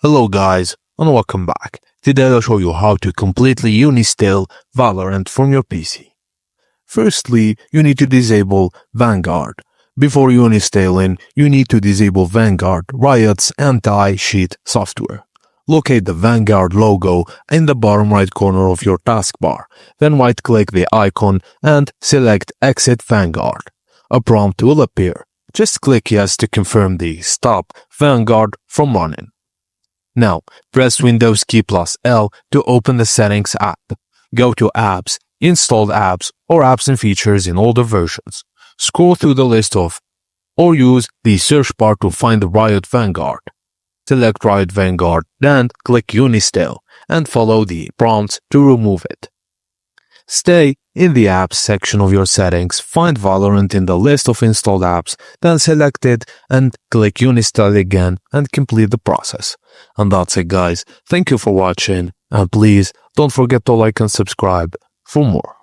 Hello guys, and welcome back. Today I'll show you how to completely uninstall Valorant from your PC. Firstly, you need to disable Vanguard. Before uninstalling, you need to disable Vanguard, Riot's anti-cheat software. Locate the Vanguard logo in the bottom right corner of your taskbar. Then right-click the icon and select Exit Vanguard. A prompt will appear. Just click Yes to confirm the Stop Vanguard from running. Now, press Windows key plus L to open the Settings app. Go to Apps, Installed Apps, or Apps and Features in older versions. Scroll through the list or use the search bar to find the Riot Vanguard. Select Riot Vanguard, then click Uninstall, and follow the prompts to remove it. Stay in the Apps section of your settings, find Valorant in the list of installed apps, then select it and click Uninstall again and complete the process. And that's it guys, thank you for watching and please don't forget to like and subscribe for more.